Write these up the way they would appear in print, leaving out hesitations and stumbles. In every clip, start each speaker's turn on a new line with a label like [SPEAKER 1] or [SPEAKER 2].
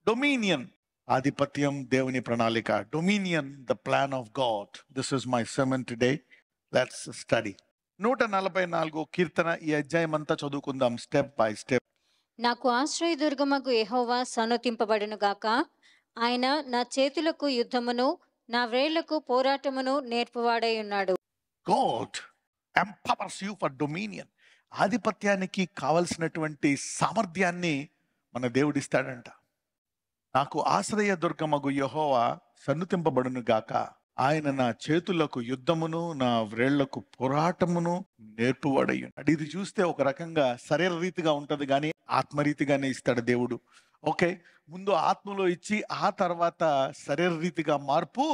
[SPEAKER 1] Dominion, ఆధిపత్యం దేవుని ప్రణాళిక. Dominion, the plan of God. This is my sermon today. Let's study. 144 కీర్తన, ఈ అధ్యాయం అంతా చదువుకుందాం స్టెప్ బై స్టెప్.
[SPEAKER 2] నాకు ఆశ్రయదుర్గమగు యెహోవా సన్నతింపబడును గాక. ఆయన నా చేతులకు యుద్ధమును, నా వ్రేళ్లకు పోరాటమును నేర్పువాడై ఉన్నాడు.
[SPEAKER 1] God empowers you for dominion. ఆధిపత్యానికి కావలసినటువంటి సామర్థ్యాన్ని మన దేవుడిస్తాడంట. నాకు ఆశ్రయ దుర్గమగు యెహోవా సన్నుతింపబడును గాక. ఆయన నా చేతులకు యుద్ధమును, నా వ్రేళ్లకు పోరాటమును నేర్పువాడయ్యున్నాడు. ఇది చూస్తే ఒక రకంగా శరీర రీతిగా ఉంటది, కానీ ఆత్మరీతిగానే ఇస్తాడు దేవుడు. ఓకే, ముందు ఆత్మలో ఇచ్చి ఆ తర్వాత శరీర రీతిగా మార్పు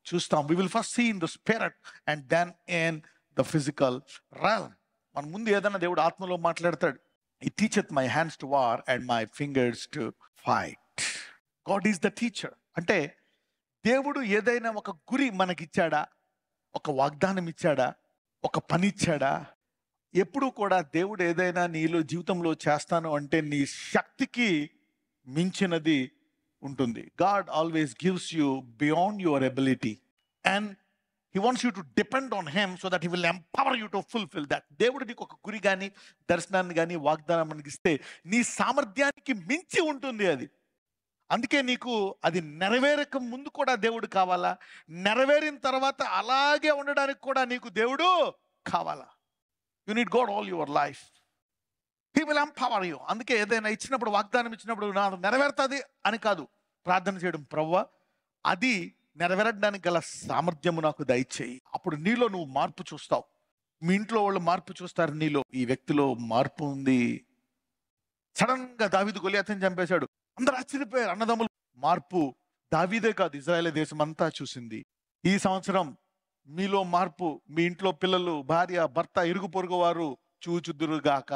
[SPEAKER 1] చూస్తాం. We will first see in the spirit and then in the physical realm. మన ముందు ఏదైనా దేవుడు ఆత్మలో మాట్లాడతాడు. He teacheth my hands to war and my fingers to fight. God is the teacher. అంటే దేవుడు ఏదైనా ఒక గురి మనకిచ్చాడా, ఒక వాగ్దానం ఇచ్చాడా, ఒక పని ఇచ్చాడా? ఎప్పుడు కూడా దేవుడు ఏదైనా నీలో జీవితంలో చేస్తాను అంటే నీ శక్తికి మించినది ఉంటుంది. God always gives you beyond your ability and He wants you to depend on Him so that He will empower you to fulfill that. దేవుడు నీకు ఒక గురి కానీ, దర్శనాన్ని కానీ, వాగ్దానం ఇస్తే నీ సామర్థ్యానికి మించి ఉంటుంది అది. అందుకే నీకు అది నెరవేరక ముందు కూడా దేవుడు కావాలా, నెరవేరిన తర్వాత అలాగే ఉండడానికి కూడా నీకు దేవుడు కావాలా. You need God all your life. He will empower you. అందుకే ఏదైనా ఇచ్చినప్పుడు, వాగ్దానం ఇచ్చినప్పుడు నాకు నెరవేరుతుంది అని కాదు ప్రార్థన చేయడం. ప్రవ్వా, అది నెరవేరడానికి గల సామర్థ్యము నాకు దయచేయి. అప్పుడు నీలో నువ్వు మార్పు చూస్తావు, మీ ఇంట్లో వాళ్ళు మార్పు చూస్తారు. నీలో ఈ వ్యక్తిలో మార్పు ఉంది. సడన్ గా దావీదు గొలియాతుని చంపేశాడు, అందరూ ఆశ్చర్యపోయారు. అన్నదమ్ములు మార్పు దావీదే కాదు, ఇజ్రాయేల్ దేశం అంతా చూసింది. ఈ సంవత్సరం మీలో మార్పు మీ ఇంట్లో పిల్లలు, భార్య, భర్త, ఇరుగు పొరుగు వారు చూచుదురుగాక.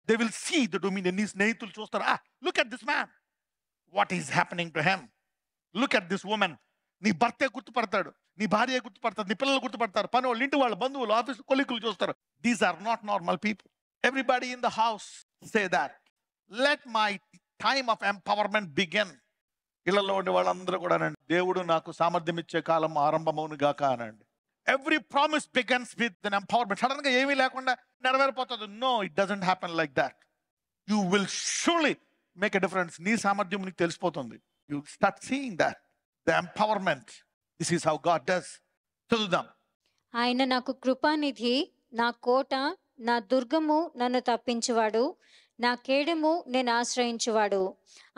[SPEAKER 1] They will see the dominion. నీ స్నేహితులు చూస్తారు, look at this man, what is happening to him, look at this woman. నీ భర్తే గుర్తుపడతాడు, నీ భార్య గుర్తుపడతాడు, నీ పిల్లలు గుర్తుపడతారు, పని వాళ్ళు, ఇంటి వాళ్ళు, బంధువులు, ఆఫీస్ కొలీకులు చూస్తారు. These are not normal people. Everybody in the house say that let my time of empowerment begin. ఇళ్లలో ఉండే వాళ్ళందరూ కూడా అనండి, దేవుడు నాకు సామర్థ్యం ఇచ్చే కాలం ఆరంభమవును గాక అనండి. Every promise begins with an empowerment. సడన్ గా ఏమీ లేకుండా నెరవేరిపోతుంది. No, it doesn't happen like that. You will surely make a difference. నీ సామర్థ్యం నీకు తెలిసిపోతుంది. You start seeing that the empowerment. This is how God does. చదువుదాం.
[SPEAKER 2] ఆయన నాకు కృపానిధి, నా కోట, నా దుర్గము, నన్ను తప్పించువాడు, నా కేడము, నేను ఆశ్రయించువాడు.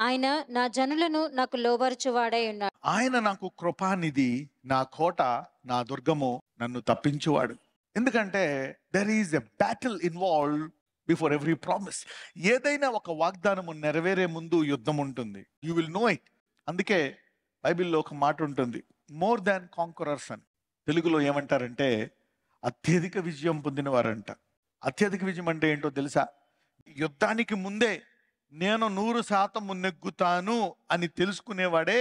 [SPEAKER 2] ఆయన నా జనులను నాకు లోబరచువాడై ఉన్నాడు.
[SPEAKER 1] ఆయన నాకు కృపానిధి, నా కోట, నా దుర్గము, నన్ను తప్పించువాడు. ఎందుకంటే there is a battle involved before every promise. ఏదైనా ఒక వాగ్దానము నెరవేరే ముందు యుద్ధం ఉంటుంది. You will no it. అందుకే బైబిల్లో ఒక మాట ఉంటుంది, మోర్ దాన్ కాంకరర్స్ అని. తెలుగులో ఏమంటారంటే అత్యధిక విజయం పొందిన వారంట. అత్యధిక విజయం అంటే ఏంటో తెలుసా? యుద్ధానికి ముందే నేను 100% నెగ్గుతాను అని తెలుసుకునేవాడే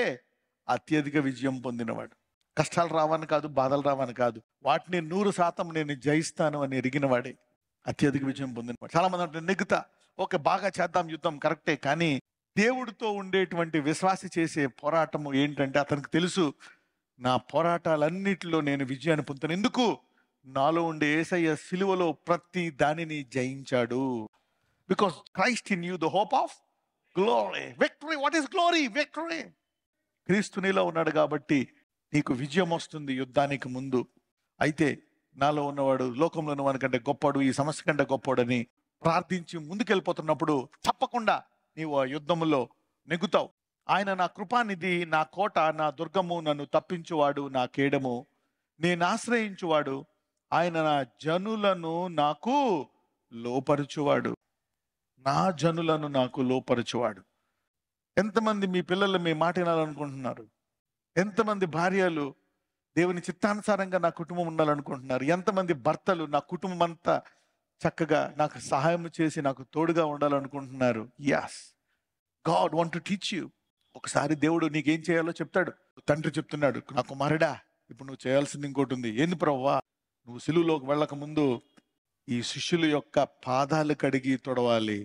[SPEAKER 1] అత్యధిక విజయం పొందినవాడు. కష్టాలు రావని కాదు, బాధలు రావని కాదు, వాటిని 100% నేను జయిస్తాను అని ఎరిగినవాడే అత్యధిక విజయం పొందినవాడు. చాలా మంది అంటే నెగ్గుతా, ఓకే బాగా చేద్దాం యుద్ధం, కరెక్టే. కానీ దేవుడితో ఉండేటువంటి విశ్వాసి చేసే పోరాటము ఏంటంటే అతనికి తెలుసు, నా పోరాటాలన్నిటిలో నేను విజయాన్ని పొందుతాను. ఎందుకు? నాలో ఉండే యేసయ్య సిలువలో ప్రతి దానిని జయించాడు. Because Christ in you the hope of glory. Victory. What is glory? Victory. క్రీస్తు నీలో ఉన్నాడు కాబట్టి నీకు విజయం వస్తుంది యుద్ధానికి ముందు. అయితే నాలో ఉన్నవాడు లోకంలో ఉన్నవాడి కంటే గొప్పడు, ఈ సమస్య కంటే గొప్పడని ప్రార్థించి ముందుకెళ్ళిపోతున్నప్పుడు తప్పకుండా నీవు ఆ యుద్ధములో నెగ్గుతావు. ఆయన నా కృపానిధి, నా కోట, నా దుర్గము, నన్ను తప్పించువాడు, నా కేడము, నేను ఆశ్రయించువాడు. ఆయన నా జనులను నాకు లోపరుచువాడు. నా జనులను నాకు లోపరుచువాడు. ఎంతమంది మీ పిల్లలు మీ మాట వినాలనుకుంటున్నారు? ఎంతమంది భార్యలు దేవుని చిత్తానుసారంగా నా కుటుంబం ఉండాలనుకుంటున్నారు? ఎంతమంది భర్తలు నా కుటుంబం అంతా చక్కగా నాకు సహాయం చేసి నాకు తోడుగా ఉండాలనుకుంటున్నారు? yes, God want to teach you. ఒకసారి దేవుడు నీకేం చేయాలో చెప్తాడు. తండ్రి చెప్తున్నాడు, నా కుమారుడా, ఇప్పుడు నువ్వు చేయాల్సింది ఇంకోటి ఉంది. ఏంది ప్రభువా? నువ్వు సిలువలోకి వెళ్ళక ముందు ఈ శిష్యుల యొక్క పాదాలు కడిగి తొడవాలి.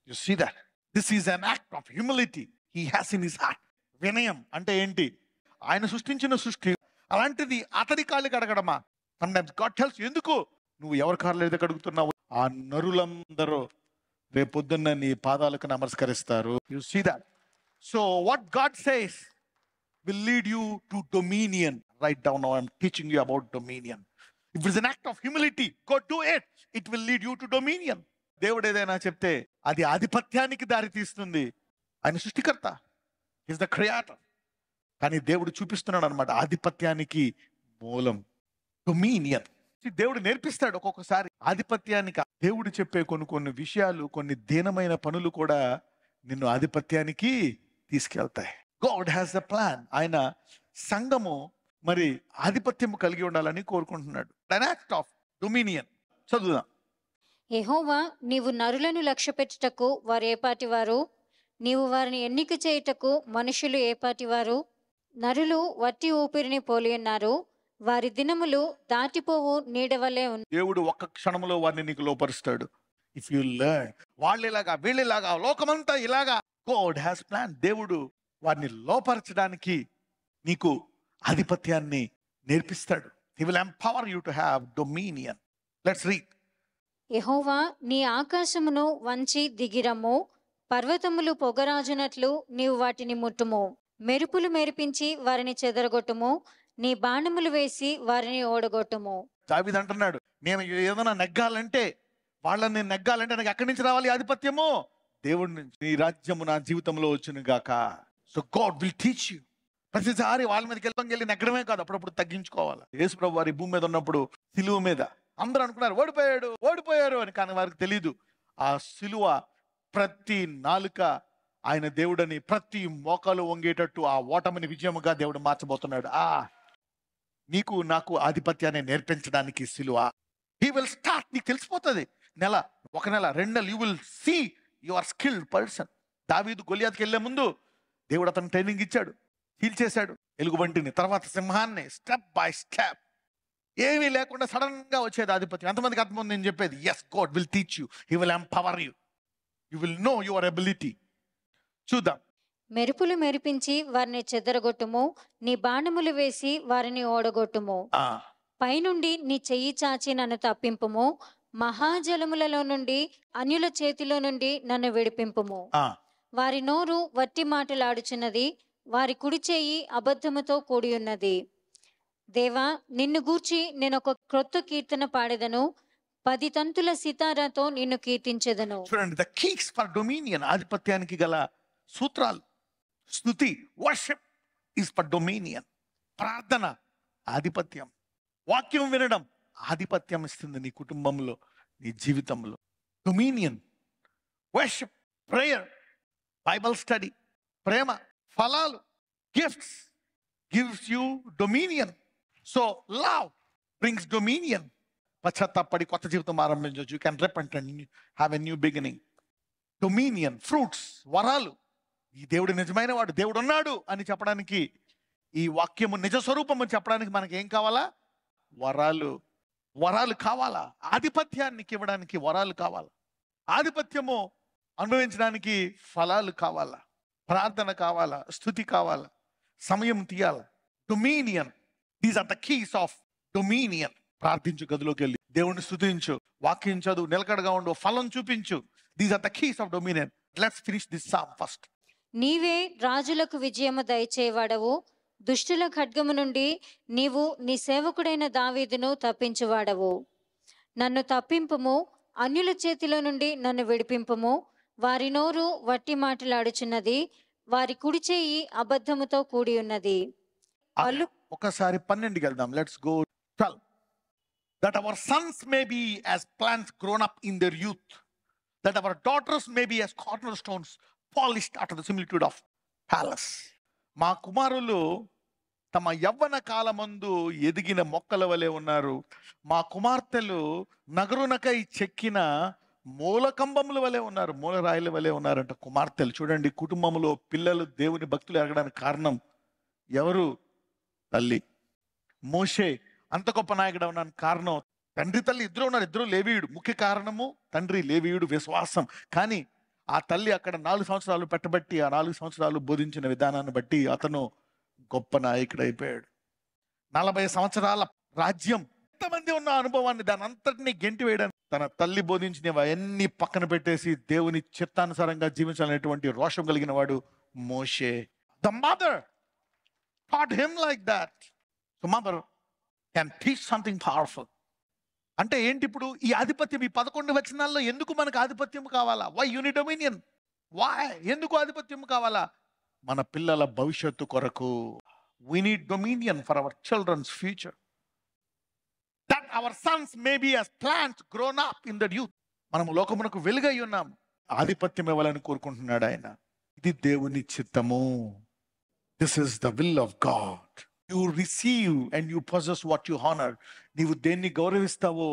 [SPEAKER 1] You see that? This is an act of humility. He has in his heart. వినయం అంటే ఏంటి? ఆయన సృష్టించిన సృష్టి అలాంటిది అతడి కాళ్ళు కడగడమా? సమ్టైమ్స్ గాడ్ టెల్స్ ఎందుకు నువ్వు ఎవరి కాళ్ళు అయితే కడుగుతున్నావు? ఆ నరులందరూ రేపొద్దున్న నీ పాదాలకు నమస్కరిస్తారు. You see that. So what God says will lead you to dominion. Right down now I'm teaching you about dominion. If it's an act of humility, go do it. It will lead you to dominion. దేవుడు ఏదైనా చెప్తే అది ఆధిపత్యానికి దారి తీస్తుంది. ఆయన సృష్టికర్త, is the creator. కానీ దేవుడు చూపిస్తున్నాడు అనమాట ఆధిపత్యానికి మూలం డొమినియన్. దేవుడు నేర్పిస్తాడు ఒక్కొక్కసారి ఆధిపత్యానికి. దేవుడు చెప్పే కొన్ని విషయాలు, కొన్ని దీనమైన పనులు కూడా నిన్ను ఆధిపత్యానికి తీసుకెళ్తాయి. God has a plan. ఆయన సంఘము మరి ఆధిపత్యం కలిగి ఉండాలని కోరుకుంటున్నాడు. An act of dominion. చదువుదాం.
[SPEAKER 2] యెహోవా, నీవు నరులను లక్ష్యపెట్టుటకు వారు ఏపాటివారు? నీవు వారిని ఎన్నిక చేయుటకు మనుషులు ఏపాటివారు? నరులు వట్టి ఊపిరిని పోలి ఉన్నారు, వారి దినములు దాటిపోవు నీడవలే ఉన్నాయి.
[SPEAKER 1] దేవుడు ఒక్క క్షణంలో వారిని నీకు లోపరుస్తాడు. ఇఫ్ యు లెర్న్, వాళ్ళిలాగా వీళ్ళిలాగా లోకమంతా ఇలాగా. God has plan. దేవుడు వారిని లోపరచడానికి నీకు ఆధిపత్యాన్ని నేర్పిస్తాడు. He will empower you to have dominion. Let's read.
[SPEAKER 2] యెహోవా, నీ ఆకాశమును వంచి దిగిరమ్ము, పర్వతములు పొగరాజునట్లు నీవు వాటిని ముట్టుము. మెరుపులు మెరిపించి వారిని చెదరగొట్టుము, నీ బాణములు వేసి వారిని ఓడగొట్టుము.
[SPEAKER 1] దావీదు అంటున్నాడు, నేను ఏదైనా నెగ్గాలంటే, వాళ్ళని నెగ్గాలంటే నాకు ఎక్కడి నుంచి రావాలి ఆధిపత్యము? దేవుడి నుంచి. నీ రాజ్యము నా జీవితంలో వచ్చును గాక. So God will teach you. ప్రతిసారి వాళ్ళ మీదకి వెళ్ళి నెగ్గడమే కాదు, అప్పుడప్పుడు తగ్గించుకోవాలి. యేసు ప్రభు వారి భూమి మీద ఉన్నప్పుడు సిలువ మీద అందరూ అనుకున్నారు ఓడిపోయారు అని. కానీ వారికి తెలీదు ఆ సిలువ ప్రతి నాలుక ఆయన దేవుడని, ప్రతి మోకాలు వంగేటట్టు ఆ ఓటమిని విజయముగా దేవుడు మార్చబోతున్నాడు. నీకు నాకు ఆధిపత్యాన్ని నేర్పించడానికి సిలువ. He will start. నీకు తెలిసిపోతుంది. ఒక నెల 2 నెలలు you will see you are skilled person. దావీదు గొలియాతుకి వెళ్లే ముందు దేవుడు అతను ట్రైనింగ్ ఇచ్చాడు, హీల్ చేశాడు ఎలుగుబంటిని, తర్వాత సింహాన్ని. స్టెప్ బై స్టెప్, ఏమీ లేకుండా సడన్ గా వచ్చేది ఆధిపత్యం. ఎంతమందికి అర్థమైంది నేను చెప్పేది? Yes, God will teach you. He will empower you. You will know your ability. చూద్దాం.
[SPEAKER 2] మెరుపులు మెరిపించి వారిని చెదరగొట్టుము, నీ బాణములు వేసి వారిని ఓడగొట్టుము. పైనుండి నీ చెయ్యి చాచి నన్ను తప్పింపుము, మహాజలములలో నుండి అన్యుల చేతిలో నుండి నన్ను విడిపింపుము. వారి నోరు వట్టి మాటలాడుచున్నది, వారి కుడి చేయి అబద్ధముతో కూడి ఉన్నది. దేవా, నిన్ను గూర్చి నేను ఒక క్రొత్త కీర్తన పాడెదను, 10 తంతుల సితారాతో నిన్ను కీర్తించెదను.
[SPEAKER 1] చూడండి, ద కీస్ ఫర్ డొమినియన్, ఆధిపత్యానికి గల సూత్రాలు. స్తుతి, వర్షిప్ ఈస్ ఫర్ డొమినియన్. ప్రార్థన ఆధిపత్యం. వాక్యం వినడం ఆధిపత్యం ఇస్తుంది నీ కుటుంబంలో, నీ జీవితంలో. Dominion, worship, prayer, Bible study, ప్రేమ, ఫలాలు, gifts gives you dominion. So love brings dominion. పశ్చాత్తాపడి కొత్త జీవితం ఆరంభించవచ్చు. You can repent and have a new beginning. Dominion, fruits, వరాలు. ఈ దేవుడు నిజమైన వాడు, దేవుడు ఉన్నాడు అని చెప్పడానికి, ఈ వాక్యము నిజ స్వరూపము చెప్పడానికి మనకి ఏం కావాలా? వరాలు కావాలా? ఆధిపత్యానికి ఇవ్వడానికి వరాలు కావాలా? ఆధిపత్యము అనుభవించడానికి ఫలాలు కావాలా? ప్రార్థన కావాలా? స్తుతి కావాలా? సమయం తీయాలా? Dominion. These are the keys of dominion. ప్రార్థించు, గదిలోకి వెళ్ళి దేవుణ్ణి స్తుతించు, వాక్యం చదువు, నిలకడగా ఉండు, ఫలం చూపించు. These are the keys of dominion. Let's finish this psalm first.
[SPEAKER 2] నీవే రాజులకు విజయము దయచేవాడవు, దుష్టుల ఖడ్గము నుండి నీవు నీ సేవకుడైన దావీదును తప్పించువాడవు. నన్ను తప్పింపుము, అన్యుల చేతిలో నుండి నన్ను విడిపింపుము. వారి నోరు వట్టి మాటలాడుచున్నది, వారి కుడి చేయి అబద్ధముతో కూడి ఉన్నది.
[SPEAKER 1] ఒకసారి 12కి వెళ్దాం. Let's go 12. That our sons may be as plants grown up in their youth, that our daughters may be as cornerstones polished after the similitude of palace. మా కుమారులు తమ యవ్వన కాలమందు ఎదిగిన మొక్కల వలె ఉన్నారు, మా కుమార్తెలు నగరునకై చెక్కిన మూలకంబముల వలె ఉన్నారు, మూలరాయిల వలె ఉన్నారంట కుమార్తెలు. చూడండి, కుటుంబంలో పిల్లలు దేవుని భక్తులు ఎరగడానికి కారణం ఎవరు? తల్లి. మోషే అంత గొప్ప నాయకుడు అవడానికి కారణం తండ్రి తల్లి ఇద్దరు ఉన్నారు, ఇద్దరు లేవీయుడు. ముఖ్య కారణము తండ్రి లేవీయుడు, విశ్వాసం. కానీ ఆ తల్లి అక్కడ 4 సంవత్సరాలు పెట్టబట్టి ఆ 4 సంవత్సరాలు బోధించిన విధానాన్ని బట్టి అతను గొప్ప నాయకుడు అయిపోయాడు. 40 సంవత్సరాల రాజ్యం, ఎంతమంది ఉన్న అనుభవాన్ని దాని అంతటినీ గెంటి వేయడానికి తన తల్లి బోధించినవి అన్ని పక్కన పెట్టేసి దేవుని చిత్తానుసారంగా జీవించాలనేటువంటి రోషం కలిగిన వాడు మోషే. The mother taught him like that. So mother can teach something powerful. అంటే ఏంటి ఇప్పుడు ఈ ఆధిపత్యం, ఈ 11 వచనాల్లో ఎందుకు మనకు ఆధిపత్యం కావాలా? Why you need dominion? వై? ఎందుకు ఆధిపత్యం కావాలా? మన పిల్లల భవిష్యత్తు కొరకు. We need dominion for our children's future. That our sons may be as plants grown up in the youth. మనము లోకమునకు వెలుగై ఉన్నాం. ఆధిపత్యం ఇవ్వాలని కోరుకుంటున్నాడు ఆయన. ఇది దేవుని చిత్తము. This is the will of God. You receive and you possess what you honor. నీవు దేన్ని గౌరవిస్తావో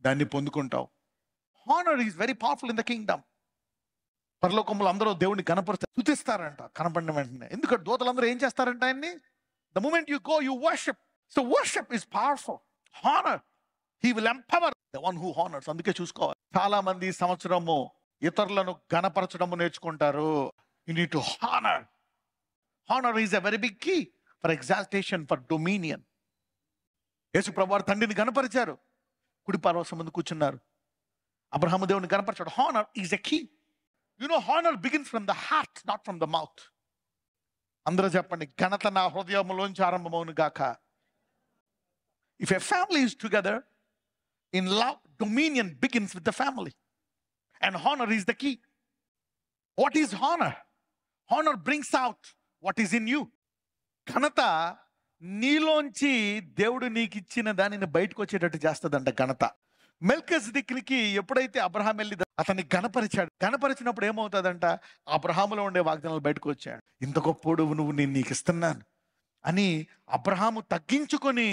[SPEAKER 1] దాన్ని పొందుకుంటావు. Honor is very powerful in the kingdom. పరలోకములు అందరూ దేవుని కనపరుస్తారు, స్తుతిస్తారంట కనపడిన వెంటనే. ఎందుకంటే దూతలందరూ ఏం చేస్తారంట ఆయన్ని? The moment you go, you worship. So worship is powerful. Honor. He will empower the one who honors. అందుకే చూసుకోవాలి, చాలా మంది సంవత్సరము ఇతరులను గణపరచడము నేర్చుకుంటారు. You need to honor. Honor is a very big key for exaltation, for dominion. యేసు ప్రభువారు తండ్రిని గణపరిచారు, కుడి పార్శ్వం ముందు కూర్చున్నారు. అబ్రహాము దేవుని గణపరిచాడు. Honor is a key. You know, honor begins from the heart, not from the mouth. అందరూ చెప్పండి, ఘనత నా హృదయములోంచి ఆరంభమవును గాక. If a family is together in love, dominion begins with the family. And honor is the key. What is honor? Honor brings out what is in you. ఘనత నీలోంచి దేవుడు నీకు ఇచ్చిన దానిని బయటకు వచ్చేటట్టు చేస్తుందంట ఘనత. మెల్కిసెదెకుకి ఎప్పుడైతే అబ్రహాం వెళ్ళి అతన్ని గణపరిచాడు, గణపరిచినప్పుడు ఏమవుతుందంట? అబ్రహాములో ఉండే వాగ్దానాలు బయటకు వచ్చాడు. ఇంత గొప్పోడు నువ్వు, నేను నీకు ఇస్తున్నాను అని అబ్రహాము తగ్గించుకొని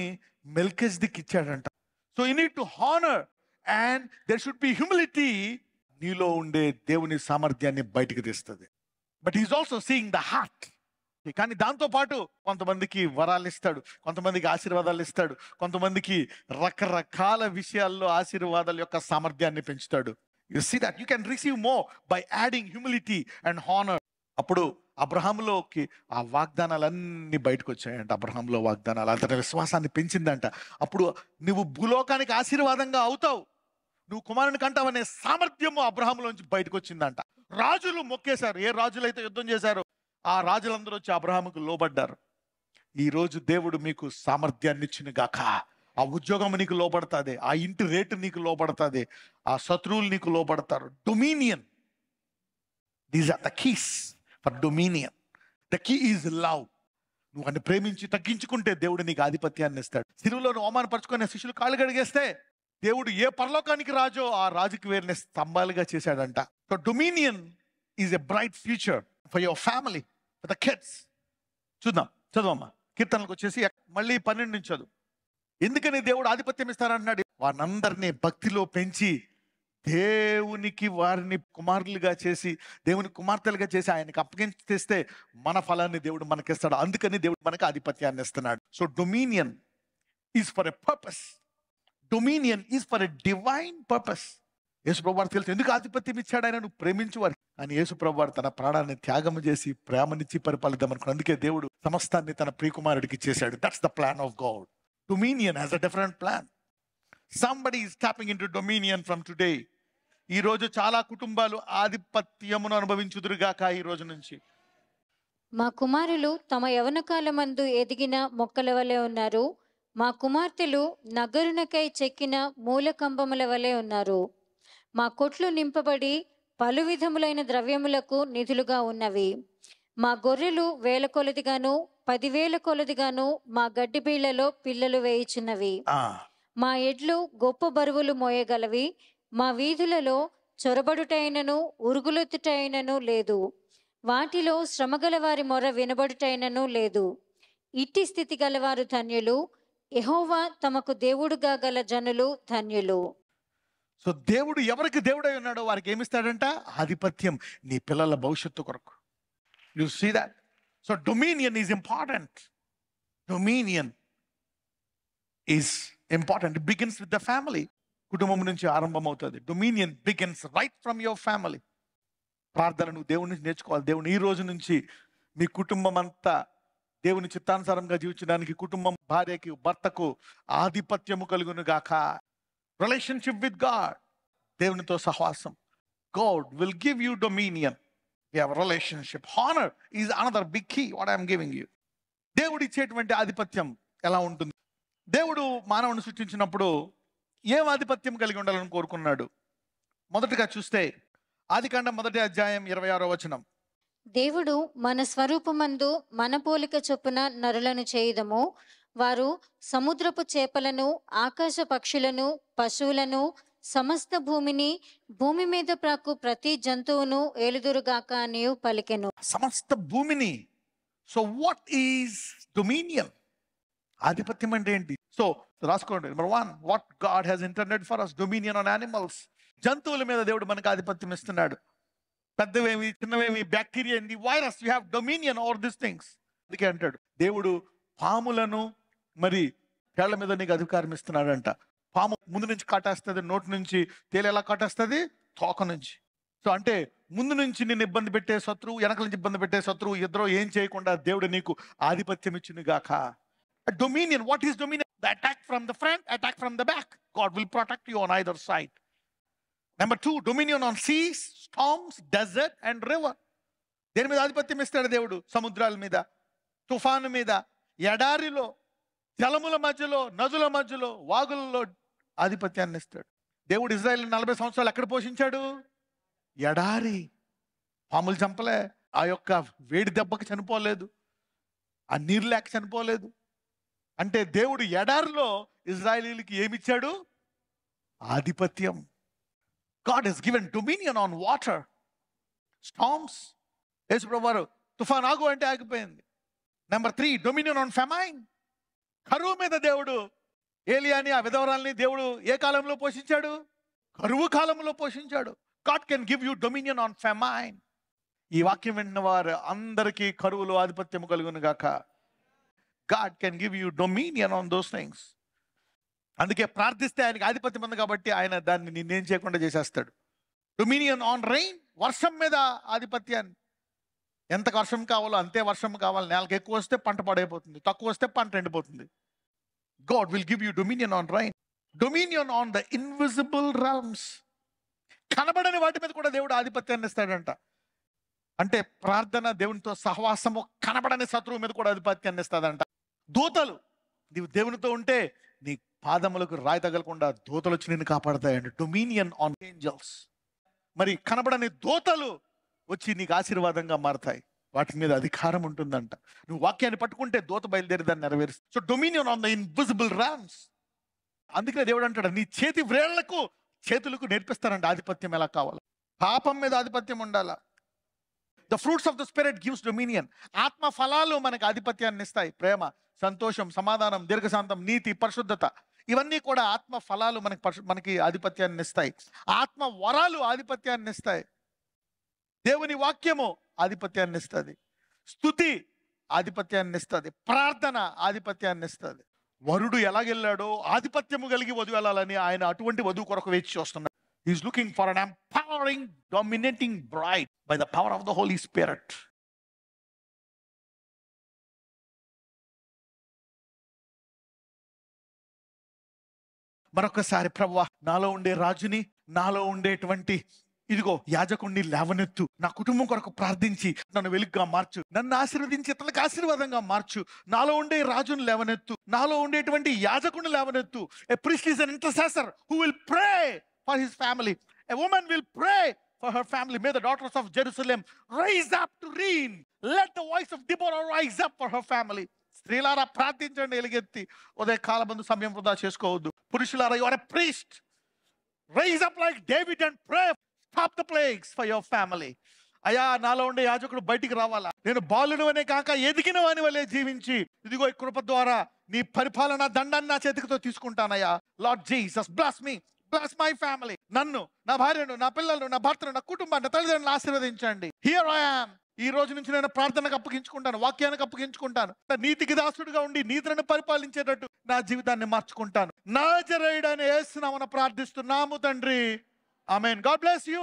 [SPEAKER 1] మెల్కిసెదెకు ఇచ్చాడంట. So you need to honour and there should be humility. నీలో ఉండే దేవుని సామర్థ్యాన్ని బయటకు తీస్తుంది. But he's also seeing the heart. కానీ దాంతో పాటు కొంతమందికి వరాలు ఇస్తాడు, కొంతమందికి ఆశీర్వాదాలు ఇస్తాడు, కొంతమందికి రకరకాల విషయాల్లో ఆశీర్వాదాల యొక్క సామర్థ్యాన్ని పెంచుతాడు. You see that you can receive more by adding humility and honour. అప్పుడు అబ్రహాములోకి ఆ వాగ్దానాలన్నీ బయటకు వచ్చాయంట. అబ్రహాంలో వాగ్దానాలు అతని విశ్వాసాన్ని పెంచిందంట. అప్పుడు నువ్వు భూలోకానికి ఆశీర్వాదంగా అవుతావు, నువ్వు కుమారుని కంటావనే సామర్థ్యము అబ్రహాములోంచి బయటకు వచ్చిందంట. రాజులు మొక్కేశారు. ఏ రాజులైతే యుద్ధం చేశారో ఆ రాజులందరూ వచ్చి అబ్రహాముకు లోబడ్డారు. ఈ రోజు దేవుడు మీకు సామర్థ్యాన్ని ఇచ్చిన గాక. ఆ ఉద్యోగం నీకు లోబడుతుంది, ఆ ఇంటి రేటు నీకు లోబడుతుంది, ఆ శత్రువులు నీకు లోబడతారు. Dominion. These are the keys for dominion. The key is love. నువ్వు అన్ని ప్రేమించి తగ్గించుకుంటే దేవుడు నీకు ఆధిపత్యాన్ని ఇస్తాడు. సిలువలో అవమానపరుచుకునే శిష్యులు కాళ్ళు కడిగేస్తే దేవుడు ఏ పరలోకానికి రాజో ఆ రాజుకి వేరిన స్తంభాలుగా చేశాడంట. So dominion is a bright future for your family, for the kids. చూద్దాం, చదవమ్మా కీర్తనలకు వచ్చేసి మళ్ళీ 12 నుంచి చదువు. ఎందుకని దేవుడు ఆధిపత్యం ఇస్తారంటున్నాడు? వారందరినీ భక్తిలో పెంచి దేవునికి వారిని కుమారులుగా చేసి, దేవుని కుమార్తెలుగా చేసి ఆయనకి అప్పగించేస్తే మన ఫలాన్ని దేవుడు మనకిస్తాడు. అందుకని దేవుడు మనకి ఆధిపత్యాన్ని ఇస్తున్నాడు. So dominion is for a purpose. Dominion is for a divine purpose. యేసు ప్రభువారు తెలుసు ఎందుకు ఆధిపత్యం ఇచ్చాడు ఆయన, నువ్వు ప్రేమించు వారు అని. యేసు ప్రభువారు తన ప్రాణాన్ని త్యాగం చేసి ప్రేమనిచ్చి పరిపాలిద్దామనుకున్నాడు. అందుకే దేవుడు సమస్తాన్ని తన ప్రియకుమారుడికి చేశాడు. That's the plan of God. Dominion has a different plan. Somebody is topping in to dominion from today. ఈ రోజు చాలా కుటుంబాలు ఆధిపత్యమును అనుభవించుదురుగాక. ఈ రోజు నుంచి
[SPEAKER 2] మా కుమారులు తమ యవన కాలమందు ఎదిగిన మొక్కల వలె ఉన్నారు. మా కుమార్తెలు నగరునకై చెక్కిన మూలకంబముల వలె ఉన్నారు. మా కొట్లు నింపబడి పలు విధములైన ద్రవ్యములకు నిధులుగా ఉన్నవి. మా గొర్రెలు 1000 కొలదిగాను 10,000 కొలదిగాను మా గడ్డి బీళ్లలో పిల్లలు వేయుచున్నవి. మా ఎడ్లు గొప్ప బరువులు మోయగలవి. మా వీధులలో చొరబడుటైనను ఉరుగులెత్తుటైనను లేదు. వాటిలో శ్రమగల వారి మొర వినబడుటైనను లేదు. ఇట్టి స్థితి గలవారు ధన్యులు. యెహోవా తమకు దేవుడుగా గల జనులు ధన్యులు.
[SPEAKER 1] సో దేవుడు ఎవరికి దేవుడై ఉన్నాడో వారికి ఏమిస్తాడంట? ఆధిపత్యం, నీ పిల్లల భవిష్యత్తు కొరకు. You see that. So dominion is important. Dominion is important. It begins with the family. కుటుంబం నుంచి ఆరంభం అవుతుంది. Dominion begins right from your family. ప్రార్థన నువ్వు దేవుని నుంచి నేర్చుకోవాలి. దేవుని ఈ రోజు నుంచి మీ కుటుంబం అంతా దేవుని చిత్తానుసారంగా జీవించడానికి, కుటుంబం భార్యకి భర్తకు ఆధిపత్యము కలుగును గాక. రిలేషన్షిప్ విత్ గాడ్, దేవునితో సహవాసం. God will give you dominion. We have a relationship. Honor is another big key what I am giving you. దేవుడు ఇచ్చేటువంటి ఆధిపత్యం ఎలా ఉంటుంది? దేవుడు మానవుని సృష్టించినప్పుడు ఏం ఆధిపత్యం కలిగి ఉండాలని కోరుకున్నాడు? మొదటగా చూస్తే ఆదికాండం 1వ అధ్యాయం 26వ వచనం.
[SPEAKER 2] దేవుడు మన స్వరూపమందు మన పోలిక చొప్పున నరులను చేయుదము. వారు సముద్రపు చేపలను, ఆకాశ పక్షులను, పశువులను, సమస్త భూమిని, భూమి మీద ప్రాకు ప్రతి జంతువును ఏలుదురుగాక అని పలికెను.
[SPEAKER 1] సమస్త భూమిని. So what is dominion? ఆధిపత్యం అంటే ఏంటి? సో రాసుకోండి. Number 1, what God has intended for us, dominion on animals. జంతువుల మీద దేవుడు మనకు ఆధిపత్యం ఇస్తున్నాడు. పెద్దవేమి చిన్నవేమి, బ్యాక్టీరియా ఏంది, virus, you have dominion over this things. అందుకే అంటాడు దేవుడు పాములను మరి పేళ్ల మీద నీకు అధికారం ఇస్తున్నాడంట. పాము ముందు నుంచి కాటేస్తుంది, నోటి నుంచి. తేలి ఎలా కాటేస్తుంది? తోక నుంచి. సో అంటే ముందు నుంచి నిన్ను ఇబ్బంది పెట్టే శత్రువు, వెనక నుంచి ఇబ్బంది పెట్టే శత్రువు, ఇద్దరు ఏం చేయకుండా దేవుడు నీకు ఆధిపత్యం ఇచ్చింది గాక. Dominion. What is dominion? The attack from the front, attack from the back. God will protect you on either side. Number 2, dominion on seas, storms, desert and river. దేని మీద ఆధిపత్యం ఇస్తాడు దేవుడు? సముద్రాల మీద, తుఫాను మీద, ఎడారిలో, జలముల మధ్యలో, నదుల మధ్యలో, వాగులలో ఆధిపత్యాన్ని ఇస్తాడు. దేవుడు ఇజ్రాయెల్ 40 సంవత్సరాలు ఎక్కడ పోషించాడు? ఎడారి. పాములు చంపలే, ఆ యొక్క వేడి దెబ్బకి చనిపోలేదు, ఆ నీరు లేక చనిపోలేదు. అంటే దేవుడు ఎడారిలో ఇజ్రాయేలీలకి ఏమిచ్చాడు? ఆధిపత్యం. God has given dominion on water. Storms. యేసు ప్రభువారు తుఫాన్ ఆగు అంటే ఆగిపోయింది. Number 3, dominion on famine. కరువు మీద దేవుడు ఏలియాని, ఆ విధవరాల్ని దేవుడు ఏ కాలంలో పోషించాడు? కరువు కాలంలో పోషించాడు. God can give you dominion on famine. ఈ వాక్యం విన్న వారు అందరికీ కరువులో ఆధిపత్యం కలుగును గాక. God can give you dominion on those things. అందుకే ప్రార్థిస్తే ఆయనకి ఆధిపత్యం ఉంది కాబట్టి ఆయన దాన్ని నిన్నేం చేయకుండా చేసేస్తాడు. Dominion on rain. వర్షం మీద ఆధిపత్యాన్ని. ఎంత వర్షం కావాలో అంతే వర్షం కావాలి. నెలకు ఎక్కువ వస్తే పంట పాడైపోతుంది, తక్కువ వస్తే పంట ఎండిపోతుంది. God will give you dominion on rain. Dominion on the invisible realms. కనబడని వాటి మీద కూడా దేవుడు ఆధిపత్యాన్ని ఇస్తాడంట. అంటే ప్రార్థన, దేవునితో సహవాసము కనబడని శత్రువు మీద కూడా ఆధిపత్యాన్ని ఇస్తాడంట. దూతలు. నీవు దేవునితో ఉంటే నీ పాదములకు రాయి తగలకుండా దూతలు వచ్చి నిన్ను కాపాడతాయండి. Dominion on angels. మరి కనబడని దూతలు వచ్చి నీకు ఆశీర్వాదంగా మారతాయి. వాటి మీద అధికారం ఉంటుందంట. నువ్వు వాక్యాన్ని పట్టుకుంటే దూత బయలుదేరి దాన్ని నెరవేరుస్తుంది. So dominion on the invisible realms. అందుకే దేవుడు అంటాడు, నీ చేతి వ్రేళ్లకు, చేతులకు నేర్పిస్తానంట ఆధిపత్యం ఎలా కావాలి. పాపం మీద ఆధిపత్యం ఉండాలా. The fruits of the spirit gives dominion. ఆత్మ ఫలాలు మనకు ఆధిపత్యాన్ని ఇస్తాయి. ప్రేమ, సంతోషం, సమాధానం, దీర్ఘశాంతం, నీతి, పరిశుద్ధత. ఇవన్నీ కూడా ఆత్మ ఫలాలు మనకి ఆధిపత్యాన్ని ఇస్తాయి. ఆత్మ వరాలు ఆధిపత్యాన్ని ఇస్తాయి. దేవుని వాక్యము ఆధిపత్యాన్ని ఇస్తుంది. స్తుతి ఆధిపత్యాన్ని ఇస్తుంది. ప్రార్థన ఆధిపత్యాన్ని ఇస్తుంది. వరుడు ఎలాగెళ్ళాడో ఆధిపత్యము కలిగి వధువు వెళ్ళాలని ఆయన అటువంటి వధువు కొరకు వేచి చూస్తున్నాడు. He is looking for an empowering, dominating bride by the power of the Holy Spirit. మరొకసారి ప్రభువా, నాలో ఉండే రాజుని, నాలో ఉండేటువంటి ఇదిగో యాజకుడిని లేవనెత్తు. నా కుటుంబం కొరకు ప్రార్థించి నన్ను వెలుగుగా మార్చు. నన్ను ఆశీర్వదించి ఇతరులకు ఆశీర్వాదంగా మార్చు. నాలో ఉండే రాజుని లేవనెత్తు. నాలో ఉండేటువంటి యాజకుడిని లేవనెత్తు. A priest is an intercessor who will pray for his family. A woman will pray for her family. May the daughters of Jerusalem rise up to reign. Let the voice of Deborah rise up for her family. స్త్రీలారా ప్రార్థించండి ఎలుగెత్తి. ఉదయ కాలమందు సమయం వృధా చేసుకోవద్దు. పురుషులారా, you are a priest. Rise up like David and pray. Stop the plagues for your family. అయ్యా, నాలో ఉండే యాజకుడు బయటికి రావాలా. నేను బాలుడు అనే కాక ఎదిగిన వాని వలె జీవించి ఇదిగో ఈ కృప ద్వారా నీ పరిపాలన దండాన్ని నా చేతికితో తీసుకుంటానయ్యా. Lord Jesus, bless me, bless my family. నన్ను, నా భార్యను, నా పిల్లలను, నా భర్తను, నా కుటుంబాన్ని, నా తల్లిదండ్రులను ఆశీర్వదించండి. Here I am. ఈ రోజు నుంచి నేను ప్రార్థనకు అప్పగించుకుంటాను, వాక్యానికి అప్పగించుకుంటాను. నీతికి దాసుడుగా ఉండి నీతిని పరిపాలించేటట్టు నా జీవితాన్ని మార్చుకుంటాను. నాజరేయుడైన యేసు నామమున ప్రార్థిస్తున్నాము తండ్రి. ఆమేన్. God bless you.